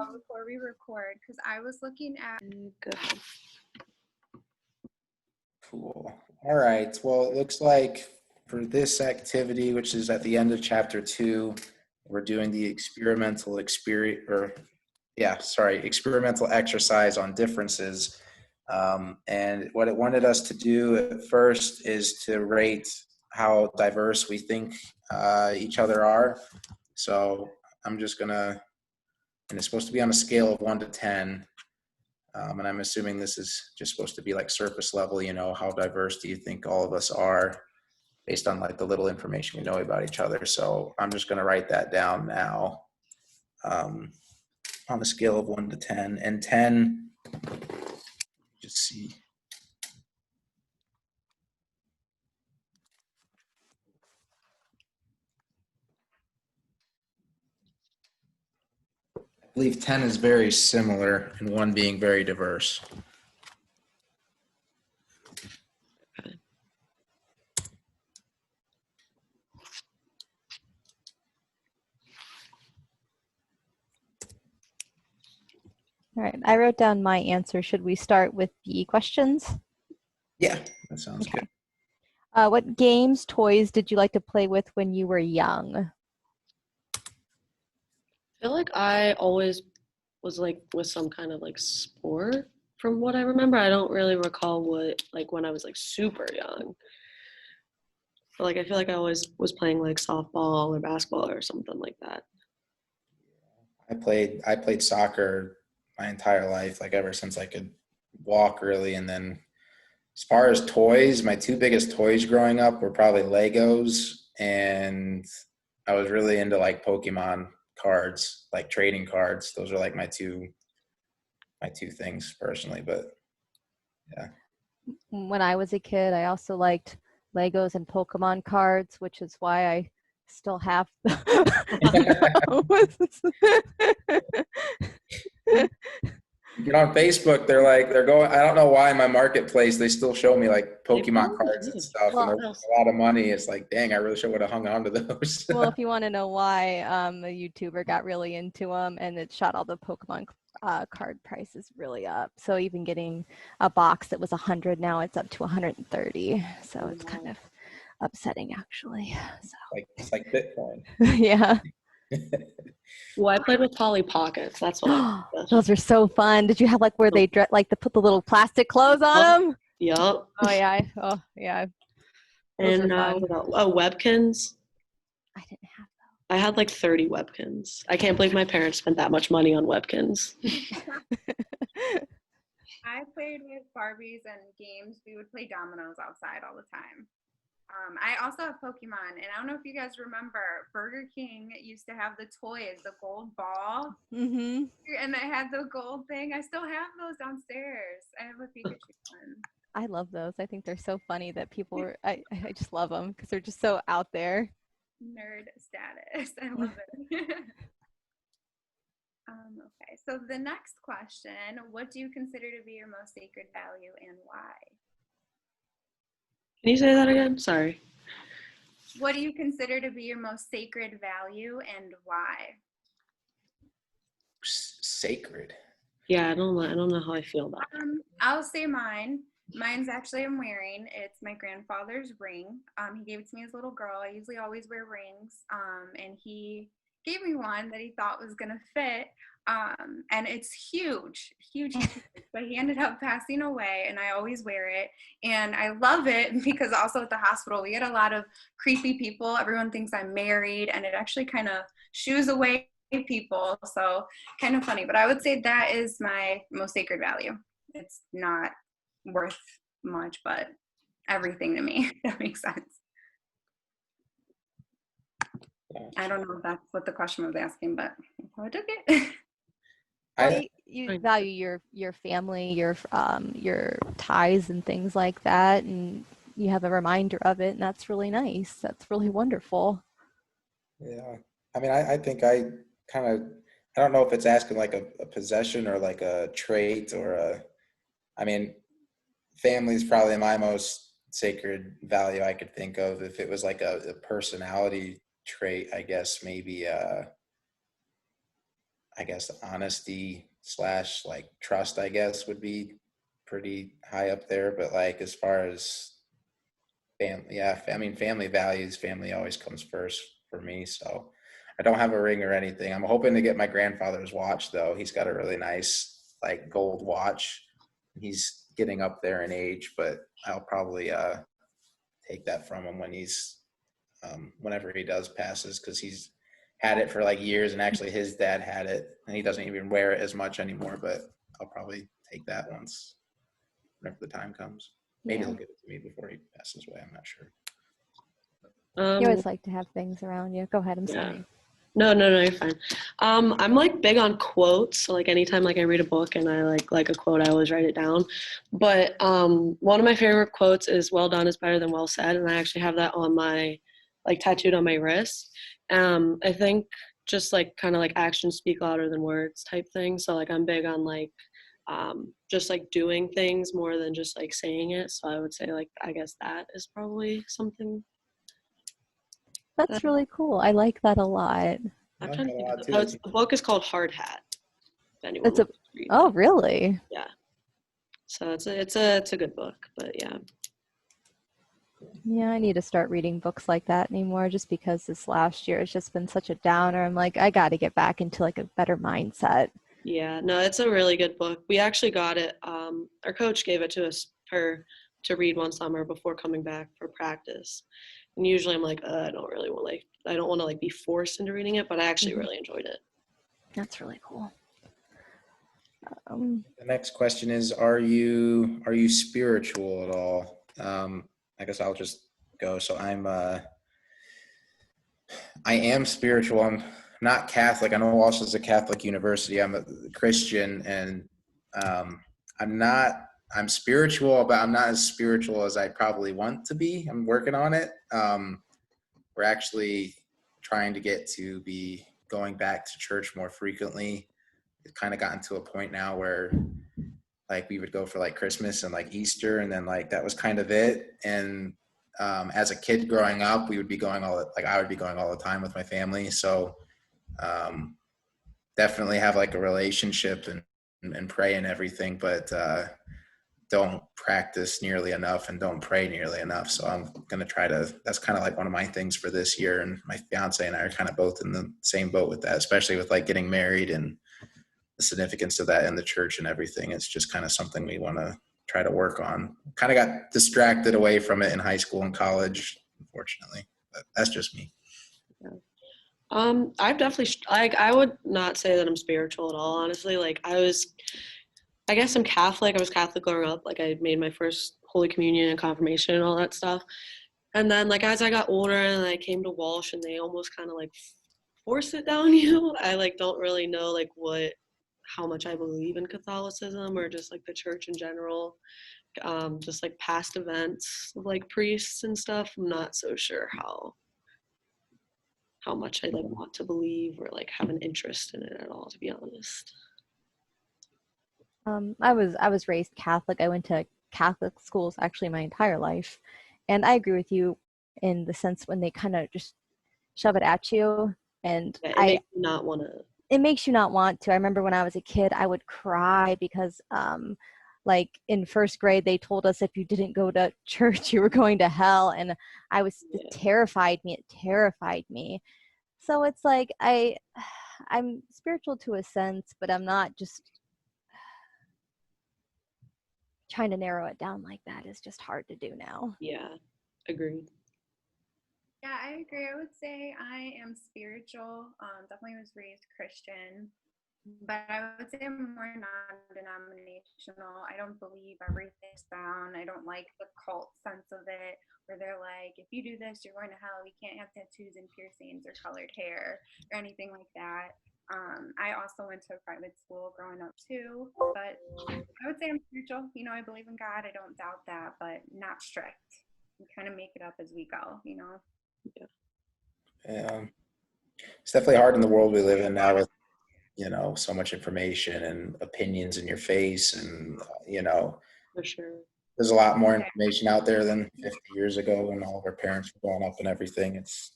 before we record, because I was looking at. Good. Cool. All right. Well, it looks like for this activity, which is at the end of chapter 2, we're doing the experimental exercise on differences. And what it wanted us to do at first is to rate how diverse we think each other are. So I'm just gonna, and it's supposed to be on a scale of 1 to 10. And I'm assuming this is just supposed to be like surface level, how diverse do you think all of us are based on like the little information we know about each other. So I'm just going to write that down now on a scale of 1 to 10. And 10, just see. I believe 10 is very similar and 1 being very diverse. All right, I wrote down my answer. Should we start with the questions? Yeah, that sounds good. What games, toys did you like to play with when you were young? I feel like I always was like with some kind of like sport from what I remember. I don't really recall what, like when I was like super young. But like I feel like I always was playing like softball or basketball or something like that. I played soccer my entire life, like ever since I could walk really. And then as far as toys, my 2 biggest toys growing up were probably Legos, and I was really into like Pokemon cards, like trading cards. Those are like my two things personally, but yeah. When I was a kid, I also liked Legos and Pokemon cards, which is why I still have Get on Facebook, they're going, I don't know why in my marketplace they still show me like Pokemon cards and stuff, and they're a lot of money. It's like, dang, I really should would have hung on to those. Well, if you want to know why, a YouTuber got really into them, and it shot all the Pokemon card prices really up. So even getting a box that was 100, now it's up to 130. So it's kind of upsetting, actually. So it's like Bitcoin. Yeah. Well, I played with Polly Pockets. That's what. Those are so fun. Did you have like where they like to put the little plastic clothes on them? Yep. Oh yeah. Oh yeah. Those And Webkins. I didn't have those. I had like 30 Webkins. I can't believe my parents spent that much money on Webkins. I played with Barbies and games. We would play dominoes outside all the time. I also have Pokemon, and I don't know if you guys remember, Burger King used to have the toys, the gold ball, and I had the gold thing. I still have those downstairs. I have a Pikachu one. I love those. I think they're so funny that people are, I just love them because they're just so out there. Nerd status. I love it. Okay, so the next question, what do you consider to be your most sacred value and why? Can you say that again? Sorry. What do you consider to be your most sacred value and why? Sacred. Yeah, I don't know how I feel about it. I'll say mine. Mine's actually I'm wearing. It's my grandfather's ring. He gave it to me as a little girl. I usually always wear rings. And he gave me one that he thought was gonna fit. And it's huge, but he ended up passing away, and I always wear it, and I love it because also at the hospital we get a lot of creepy people. Everyone thinks I'm married, and it actually kind of shoos away people, so kind of funny. But I would say that is my most sacred value. It's not worth much, but everything to me, if that makes sense. I don't know if that's what the question was asking, but that's how I took it. You value your family, your ties and things like that, and you have a reminder of it, and that's really nice. That's really wonderful. Yeah, I mean, I think I don't know if it's asking like a possession or like a trait or I mean, family is probably my most sacred value I could think of. If it was like a personality trait, I guess maybe I guess honesty / like trust, I guess, would be pretty high up there. But like as far as family, yeah, I mean, family values, family always comes first for me. So I don't have a ring or anything. I'm hoping to get my grandfather's watch though. He's got a really nice like gold watch. He's getting up there in age, but I'll probably take that from him when he's whenever he does passes, because he's had it for like years, and actually his dad had it and he doesn't even wear it as much anymore. But I'll probably take that once, whenever the time comes. Maybe Yeah. he'll give it to me before he passes away. I'm not sure. You always like to have things around you. Go ahead. I'm Yeah. sorry. No, you're fine. I'm like big on quotes. So like anytime like I read a book and I like a quote, I always write it down. But one of my favorite quotes is "Well done is better than well said," and I actually have that on my like tattooed on my wrist. I think just like kind of like actions speak louder than words type thing. So like I'm big on like just like doing things more than just like saying it. So I would say like I guess that is probably something. That's really cool. I like that a lot. I'm I trying got to a think lot of too. the book is called Hard Hat. If anyone It's a wants to read Oh, that. really? Yeah. So it's a good book, but yeah. Yeah, I need to start reading books like that anymore just because this last year has just been such a downer. I'm like, I got to get back into like a better mindset. Yeah, no, it's a really good book. We actually got it. Our coach gave it to us to read one summer before coming back for practice. And usually I'm like, I don't really want I don't want to like be forced into reading it, but I actually Mhm. really enjoyed it. That's really cool. The next question is, are you spiritual at all? I guess I'll just go. So I am spiritual. I'm not Catholic. I know Walsh is a Catholic university. I'm a Christian, and um, I'm spiritual, but I'm not as spiritual as I probably want to be. I'm working on it. We're actually trying to get to be going back to church more frequently. It's kind of gotten to a point now where like we would go for like Christmas and like Easter, and then like that was kind of it. And as a kid growing up, we would be going I would be going all the time with my family. So um, definitely have like a relationship and pray and everything, but don't practice nearly enough and don't pray nearly enough. So I'm going to try to, that's kind of like one of my things for this year. And my fiance and I are kind of both in the same boat with that, especially with like getting married and the significance of that in the church and everything. It's just kind of something we want to try to work on. Kind of got distracted away from it in high school and college, unfortunately, but that's just me. I've definitely like I would not say that I'm spiritual at all, honestly. Like I guess I'm Catholic. I was Catholic growing up. Like I made my first Holy Communion and confirmation and all that stuff. And then like as I got older and I came to Walsh and they almost kind of like force it down you. I like don't really know like how much I believe in Catholicism or just like the church in general. Just like past events of like priests and stuff. I'm not so sure how much I like want to believe or like have an interest in it at all, to be honest. I was raised Catholic. I went to Catholic schools actually my entire life, and I agree with you in the sense when they kind of just shove it at you, and Yeah, it makes me not want to. it makes you not want to. I remember when I was a kid, I would cry because like in first grade they told us if you didn't go to church you were going to hell, and it terrified me. So it's like I'm spiritual to a sense, but I'm not just trying to narrow it down like that is just hard to do now. Yeah, agreed. Yeah, I agree. I would say I am spiritual. Definitely was raised Christian, but I would say I'm more non-denominational. I don't believe everything's bound. I don't like the cult sense of it, where they're like, if you do this, you're going to hell. You can't have tattoos and piercings or colored hair or anything like that. I also went to a private school growing up too, but I would say I'm spiritual. I believe in God. I don't doubt that, but not strict. We kind of make it up as we go. It's definitely hard in the world we live in now with, so much information and opinions in your face. And, For sure. there's a lot more information out there than 50 years ago when all of our parents were growing up and everything. It's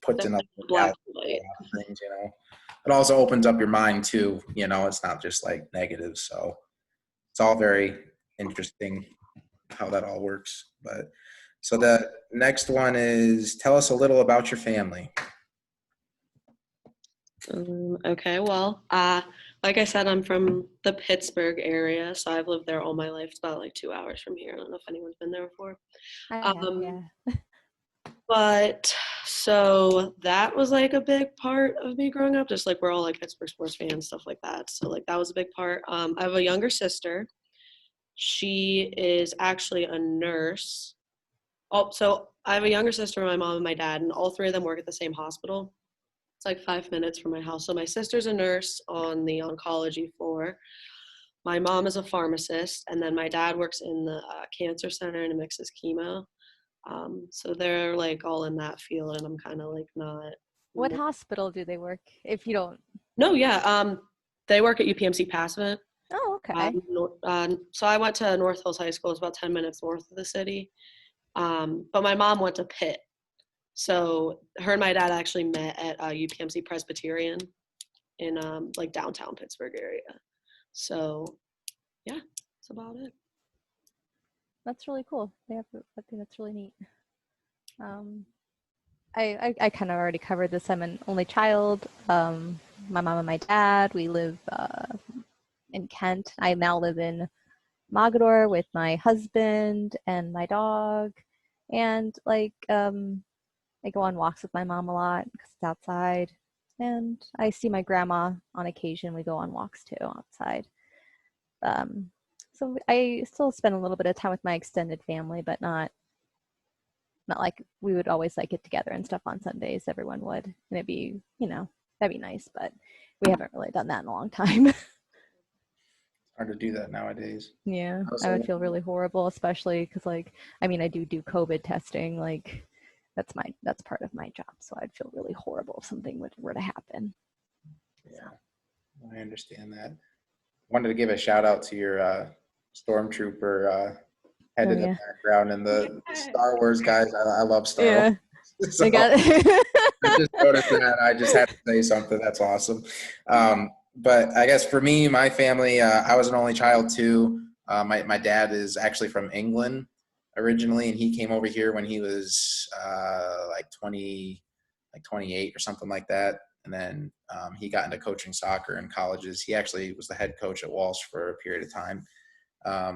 puts in a Black and a white. lot of things. it also opens up your mind too. You know, it's not just like negative. So it's all very interesting how that all works. But so the next one is tell us a little about your family. Okay, well, like I said, I'm from the Pittsburgh area, so I've lived there all my life. It's about like 2 hours from here. I don't know if anyone's been there before. I have, yeah. But so that was like a big part of me growing up, just like we're all like Pittsburgh sports fans, stuff like that. So like that was a big part. I have a younger sister. She is actually a nurse. Oh, so I have a younger sister, my mom and my dad, and all three of them work at the same hospital. It's like 5 minutes from my house. So my sister's a nurse on the oncology floor. My mom is a pharmacist, and then my dad works in the cancer center and mixes chemo. So they're like all in that field, and I'm kind of like not. What hospital do they work? If you don't. No, yeah. They work at UPMC Passavant. Oh, okay. So I went to North Hills High School. It's about 10 minutes north of the city. But my mom went to Pitt. So her and my dad actually met at UPMC Presbyterian in like downtown Pittsburgh area. So yeah, that's about it. That's really cool. I think that's really neat. I kind of already covered this. I'm an only child. My mom and my dad, we live in Kent. I now live in Mogador with my husband and my dog. And like, I go on walks with my mom a lot because it's outside. And I see my grandma on occasion. We go on walks too outside. So I still spend a little bit of time with my extended family, but not like we would always like get together and stuff on Sundays. Everyone would, and it'd be, that'd be nice, but we haven't really done that in a long time. Hard to do that nowadays. Yeah, I would feel really horrible, especially because I do COVID testing. Like that's part of my job, so I'd feel really horrible if something were to happen. Yeah, I understand that. Wanted to give a shout out to your stormtrooper head in the background and the Star Wars guys. I love Star Wars. So I just noticed that. I just had to say something. That's awesome. But I guess for me, my family, I was an only child too. My dad is actually from England originally, and he came over here when he was like 28 or something like that. And then he got into coaching soccer in colleges. He actually was the head coach at Walsh for a period of time. I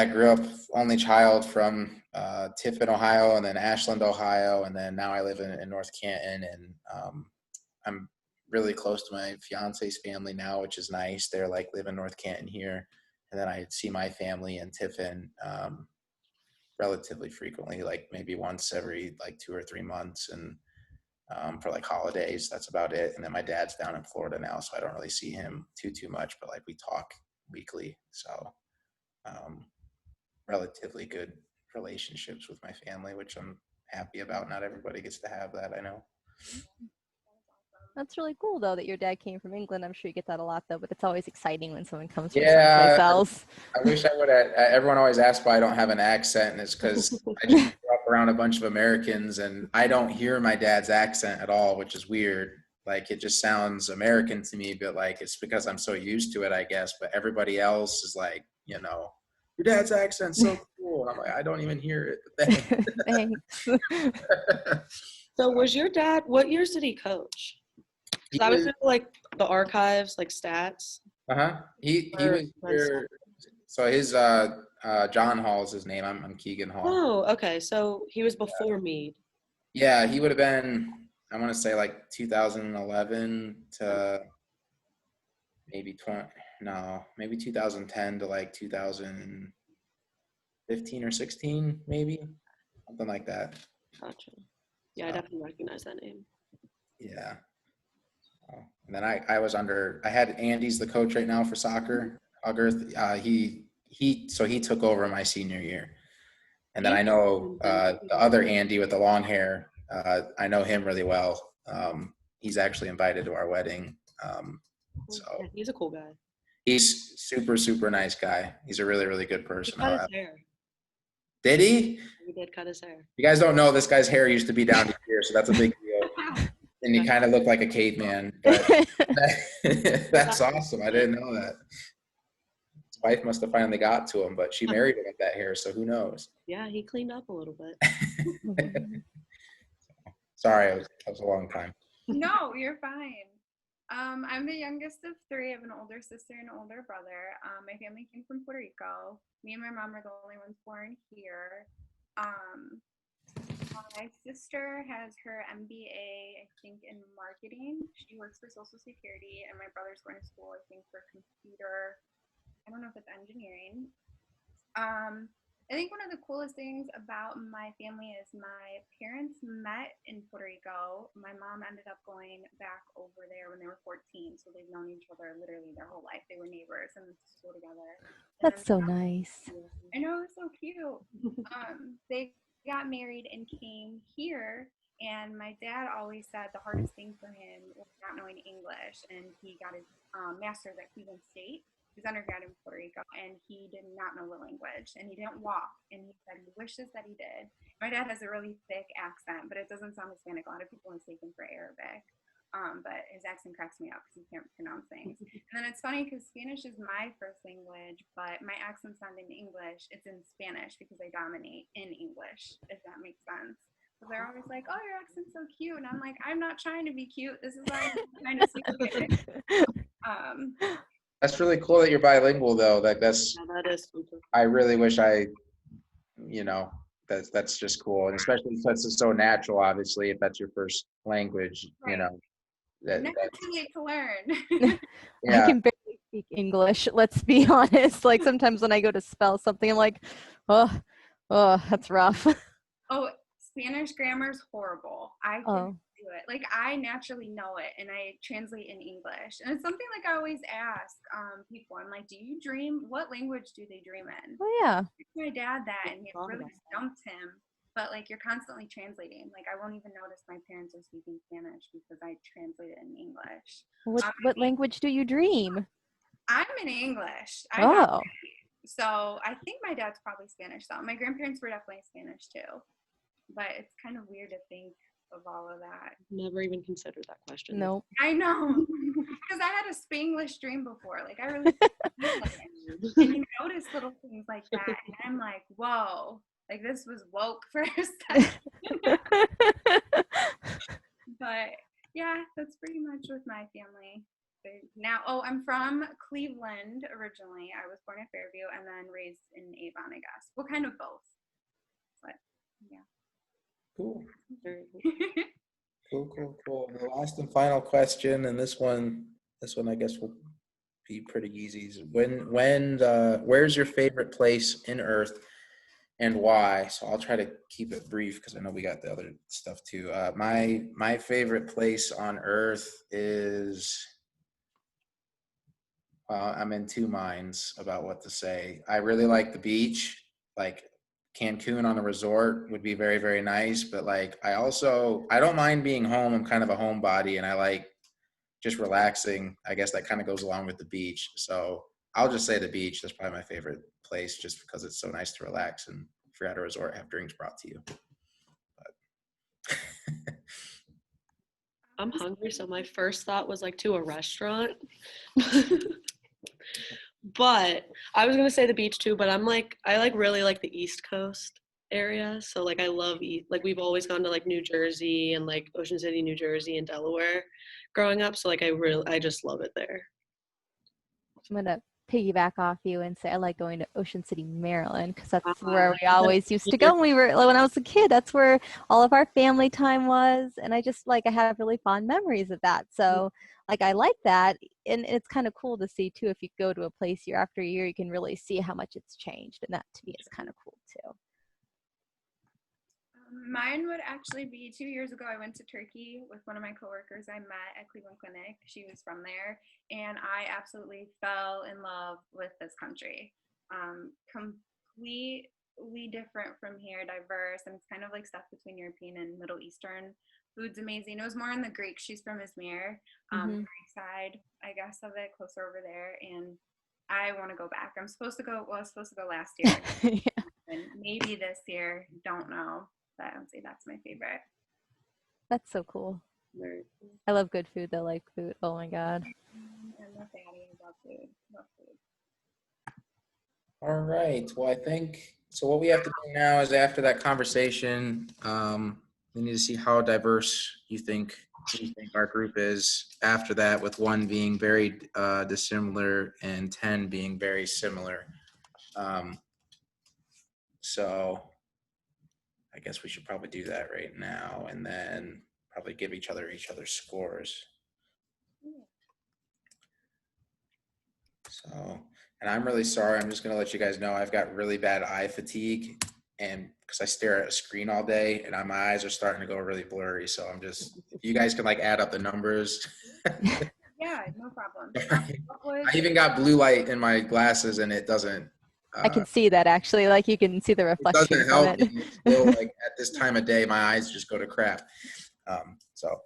grew up only child from Tiffin, Ohio, and then Ashland, Ohio, and then now I live in North Canton, and I'm really close to my fiance's family now, which is nice. They're like live in North Canton here, and then I see my family in Tiffin relatively frequently, like maybe once every like 2 or 3 months, and for like holidays, that's about it. And then my dad's down in Florida now, so I don't really see him too much, but like we talk weekly, so relatively good relationships with my family, which I'm happy about. Not everybody gets to have that, I know. That's really cool though that your dad came from England. I'm sure you get that a lot though, but it's always exciting when someone comes from someplace else. I wish I would have. Everyone always asks why I don't have an accent, and it's because I just grew up around a bunch of Americans, and I don't hear my dad's accent at all, which is weird. Like it just sounds American to me, but like it's because I'm so used to it, I guess. But everybody else is like, your dad's accent's so cool. And I'm like, I don't even hear it. Thanks. So was your dad, what years did he coach? I was in like the archives, like stats. He was here. So his John Hall is his name. I'm Keegan Hall. Oh, okay. So he was before Meade. Yeah, he would have been, I want to say like 2011 to maybe 2010 to like 2015 or 16, maybe something like that. Gotcha. Yeah, I definitely recognize that name. Yeah. And then I had Andy's the coach right now for soccer. August, he took over my senior year. And then I know the other Andy with the long hair, I know him really well. He's actually invited to our wedding. So he's a cool guy. He's super, super nice guy. He's a really, really good person. He cut his hair. Did he? He did cut his hair. You guys don't know this guy's hair used to be down to here, so that's a big deal. And you kind of look like a caveman, but that's awesome. I didn't know that. His wife must have finally got to him, but she married him with that hair, so who knows? Yeah, he cleaned up a little bit. Sorry, that was a long time. No, you're fine. I'm the youngest of three. I have an older sister and an older brother. My family came from Puerto Rico. Me and my mom are the only ones born here. Um, my sister has her MBA, I think, in marketing. She works for Social Security, and my brother's going to school, I think, for computer. I don't know if it's engineering. I think one of the coolest things about my family is my parents met in Puerto Rico. My mom ended up going back over there when they were 14, so they've known each other literally their whole life. They were neighbors and went to school together. And That's so nice. I know, it's so cute. They got married and came here, and my dad always said the hardest thing for him was not knowing English, and he got his master's at Cleveland State. His undergrad in Puerto Rico, and he did not know the language, and he didn't walk, and he said he wishes that he did. My dad has a really thick accent, but it doesn't sound Hispanic. A lot of people mistake him for Arabic, but his accent cracks me up because he can't pronounce things. And then it's funny because Spanish is my first language, but my accent's not in English. It's in Spanish because I dominate in English, if that makes sense. So they're always like, "Oh, your accent's so cute," and I'm like, "I'm not trying to be cute. This is why I'm trying to speak Spanish." That's really cool that you're bilingual, though. That's Yeah, that is super. I really wish that's just cool, and especially since it's so natural. Obviously, if that's your first language, Right. that Never too late to learn. I can barely speak English, let's be honest. Like sometimes when I go to spell something, I'm like, oh, that's rough. Oh, Spanish grammar is horrible. I can't do it. Like I naturally know it, and I translate in English, and it's something like I always ask people. I'm like, "Do you dream? What language do they dream in?" Oh yeah. My dad that, and it really stumped him. But like you're constantly translating. Like I won't even notice my parents are speaking Spanish because I translate it in English. What language do you dream? I'm in English. So I think my dad's probably Spanish though. My grandparents were definitely Spanish too. But it's kind of weird to think of all of that. Never even considered that question. Nope. I know. Because I had a Spanglish dream before. Like I really and you notice little things like that. And I'm like, whoa. Like this was woke for a second. But yeah, that's pretty much with my family. Now, I'm from Cleveland originally. I was born in Fairview and then raised in Avon, I guess. Well, kind of both. But yeah. Cool. Cool. The last and final question, and this one I guess will be pretty easy. Is where's your favorite place in Earth and why? So I'll try to keep it brief because I know we got the other stuff too. My favorite place on Earth is I'm in two minds about what to say. I really like the beach, like Cancun on a resort would be very, very nice. But like, I don't mind being home. I'm kind of a homebody and I like just relaxing. I guess that kind of goes along with the beach. So I'll just say the beach. That's probably my favorite place just because it's so nice to relax and if you're at a resort, have drinks brought to you. But I'm hungry, so my first thought was like to a restaurant. But I was gonna say the beach too, but I really like the East Coast area. So like I love like we've always gone to like New Jersey and like Ocean City, New Jersey and Delaware growing up. So like I just love it there. I'm gonna piggyback off you and say I like going to Ocean City, Maryland, because that's where we always used to go when I was a kid. That's where all of our family time was, and I have really fond memories of that. So like I like that, and it's kind of cool to see too. If you go to a place year after year, you can really see how much it's changed, and that to me is kind of cool too. Mine would actually be 2 years ago. I went to Turkey with one of my coworkers I met at Cleveland Clinic. She was from there, and I absolutely fell in love with this country. Completely different from here, diverse, and it's kind of like stuff between European and Middle Eastern. Food's amazing. It was more in the Greek. She's from Izmir, Greek side, I guess, of it, closer over there, and I want to go back. I was supposed to go last year, Yeah. and maybe this year. Don't know. But I would say that's my favorite. That's so cool. Very I love good food though, like food. Oh my God. I'm not fatty. I love food. Love food. All right. Well, I think so. What we have to do now is after that conversation, we need to see how diverse you think our group is. After that, with 1 being very dissimilar and 10 being very similar. So I guess we should probably do that right now, and then probably give each other scores. So, and I'm really sorry. I'm just gonna let you guys know I've got really bad eye fatigue, and because I stare at a screen all day, and my eyes are starting to go really blurry. So I'm just, if you guys can like add up the numbers. Yeah, no problem. I even got blue light in my glasses, and it doesn't. I can see that actually. Like you can see the It reflection doesn't from help. it. Me. Still, like at this time of day, my eyes just go to crap. So.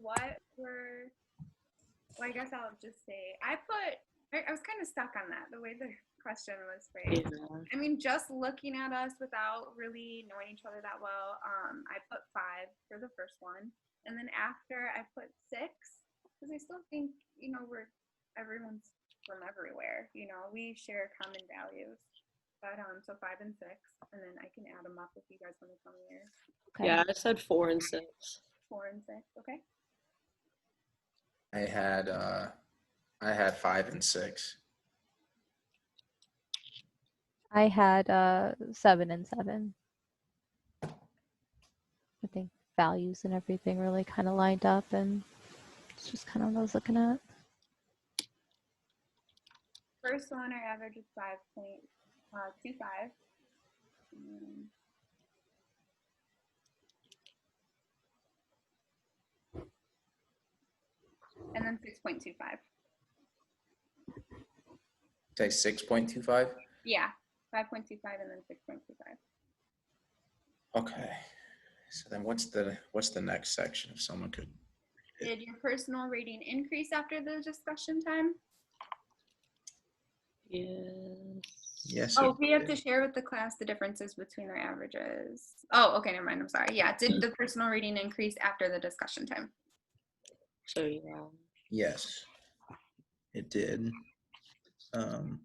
What were? Well, I guess I'll just say I was kind of stuck on that, the way the question was phrased. Yeah. I mean, just looking at us without really knowing each other that well, I put 5 for the first one. And then after I put 6, because I still think, everyone's from everywhere. We share common values. But so 5 and 6, and then I can add them up if you guys want to tell me yours. Okay. Yeah, I said 4 and 6. 4 and 6, okay. I had 5 and 6. I had 7 and 7. I think values and everything really kind of lined up, and it's just kind of what I was looking at. First one, our average is 5.25. And then 6.25. Say 6.25. Yeah, 5.25 and then 6.25. Okay. So then what's the next section if someone could? Did your personal rating increase after the discussion time? Yes. Oh, we have to share with the class the differences between their averages. Oh, okay, never mind. I'm sorry. Yeah, did the personal rating increase after the discussion time? So yeah. Yes, it did. And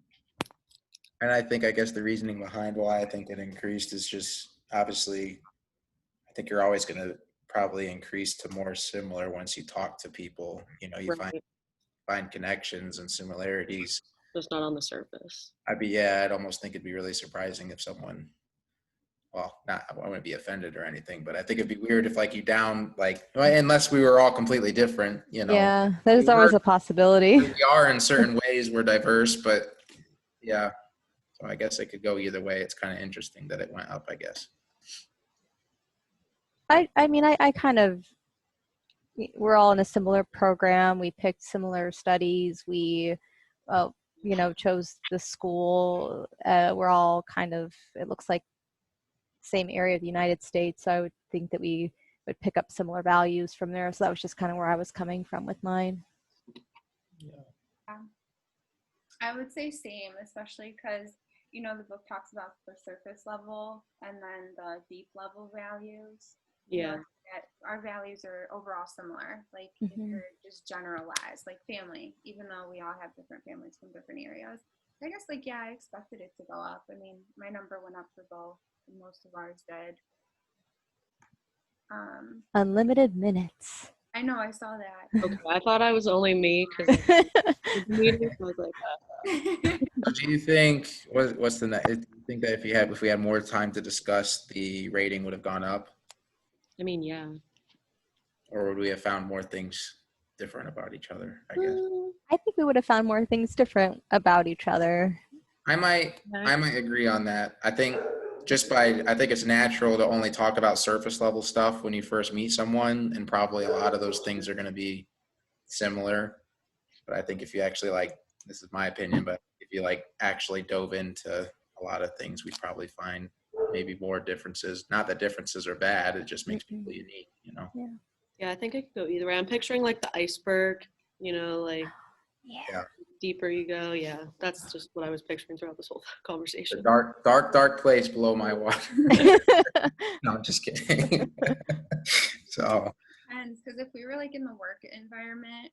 I guess the reasoning behind why I think it increased is just obviously, I think you're always going to probably increase to more similar once you talk to people. You Right. find connections and similarities. Just not on the surface. I'd almost think it'd be really surprising if someone, well, I wouldn't be offended or anything, but I think it'd be weird if unless we were all completely different, Yeah, there's always a possibility. We are in certain ways, we're diverse, but yeah. So I guess it could go either way. It's kind of interesting that it went up, I guess. I mean, I kind of, we're all in a similar program. We picked similar studies. We, chose the school. We're all kind of, it looks like same area of the United States. So I would think that we would pick up similar values from there. So that was just kind of where I was coming from with mine. Yeah. I would say same, especially because, the book talks about the surface level and then the deep level values. Yeah. Our values are overall similar. Like if you're just generalized, like family, even though we all have different families from different areas. I guess I expected it to go up. I mean, my number went up for both, and most of ours did. Unlimited minutes. I know, I saw that. Okay, I thought I was only me because I was like, Do you think what's the next? Do you think that if we had more time to discuss, the rating would have gone up, I mean, yeah. or would we have found more things different about each other? I guess I think we would have found more things different about each other. I might agree on that. I think it's natural to only talk about surface level stuff when you first meet someone, and probably a lot of those things are going to be similar. But I think if you actually this is my opinion, but if you actually dove into a lot of things, we'd probably find maybe more differences. Not that differences are bad, it just makes people unique, Yeah, I think it could go either way. I'm picturing the iceberg, Yeah. deeper you go, yeah, that's just what I was picturing throughout this whole The conversation. dark place below my water. No, I'm just kidding. So Depends, because if we were like in the work environment,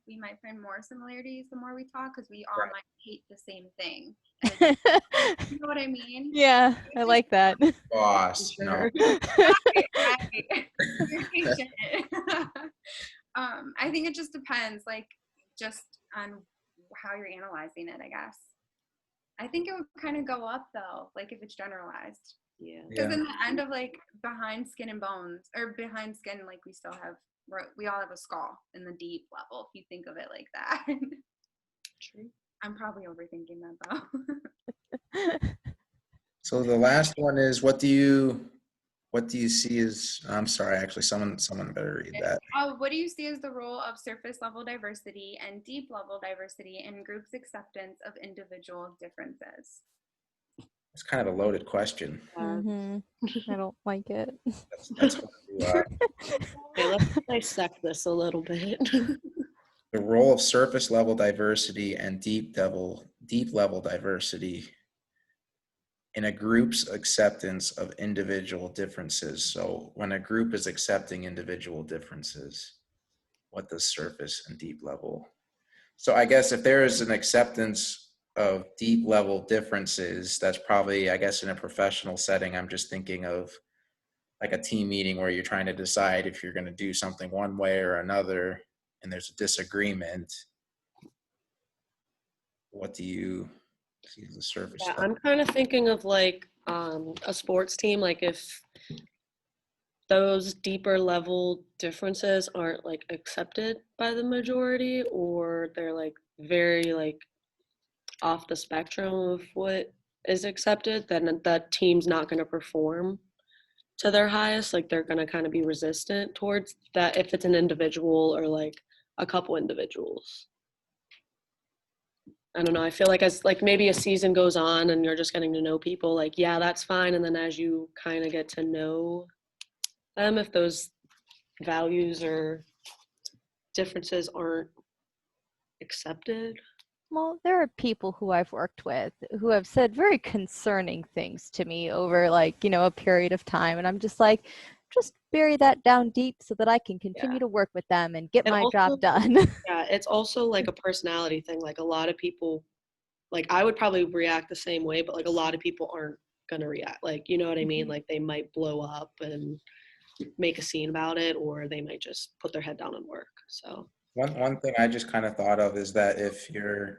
we might find more similarities the more we talk, because we all Right. might hate the same thing. And it's, you know what I mean? Yeah, I like that. boss, no. Right. You're patient. I think it just depends, like, just on how you're analyzing it, I guess. I think it would kind of go up though, like if it's generalized. Yeah. Because Yeah. in the end of like behind skin and bones, or behind skin, like we still have, we all have a skull in the deep level, if you think of it like that. True. I'm probably overthinking that though. So the last one is what do you see as, I'm sorry, actually someone better read that. Oh, what do you see as the role of surface level diversity and deep level diversity in groups' acceptance of individual differences? It's kind of a loaded question. I don't like it. That's hard to, Okay, let's dissect this a little bit. the role of surface level diversity and deep level diversity in a group's acceptance of individual differences. So when a group is accepting individual differences, what does surface and deep level? So I guess if there is an acceptance of deep level differences, that's probably, I guess in a professional setting, I'm just thinking of like a team meeting where you're trying to decide if you're going to do something one way or another, and there's a disagreement. What do you see as the surface Yeah, level? I'm kind of thinking of like a sports team, like if those deeper level differences aren't like accepted by the majority, or they're like very like off the spectrum of what is accepted, then that team's not going to perform to their highest. Like they're going to kind of be resistant towards that if it's an individual or like a couple individuals. I don't know. I feel like as like maybe a season goes on and you're just getting to know people, like, yeah, that's fine. And then as you kind of get to know them, if those values or differences aren't accepted. Well, there are people who I've worked with who have said very concerning things to me over like, a period of time. And I'm just like, just bury that down deep so that I can continue to work with them and get And my also, job done. yeah, it's also like a personality thing. Like a lot of people, like I would probably react the same way, but like a lot of people aren't gonna react. Like, you know what I mean? Like they might blow up and make a scene about it, or they might just put their head down and work. So One thing I just kind of thought of is that if you're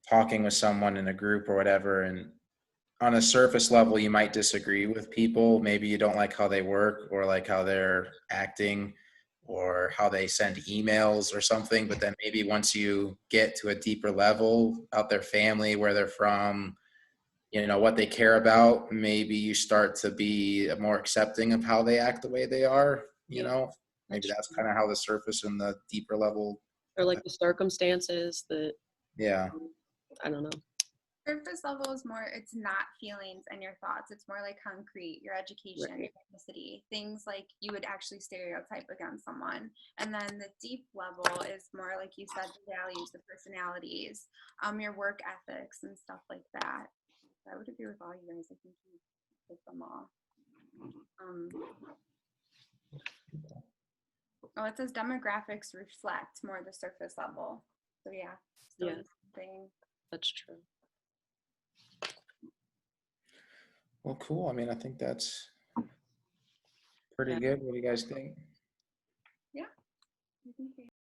talking with someone in a group or whatever, and on a surface level, you might disagree with people. Maybe you don't like how they work or like how they're acting or how they send emails or something. But then maybe once you get to a deeper level about their family, where they're from, what they care about, maybe you start to be more accepting of how they act the way they are, maybe that's kind of how the surface and the deeper level. or like the circumstances that, Yeah. I don't know. Surface level is more, it's not feelings and your thoughts. It's more like concrete, your education, Right. your ethnicity, things like you would actually stereotype against someone. And then the deep level is more like you said, the values, the personalities, your work ethics and stuff like that. I would agree with all you guys. I think you hit them all. Oh, it says demographics reflect more the surface level. So yeah, still Yeah. the same thing. That's true. Well, cool. I mean, I think that's pretty good. What do you guys think?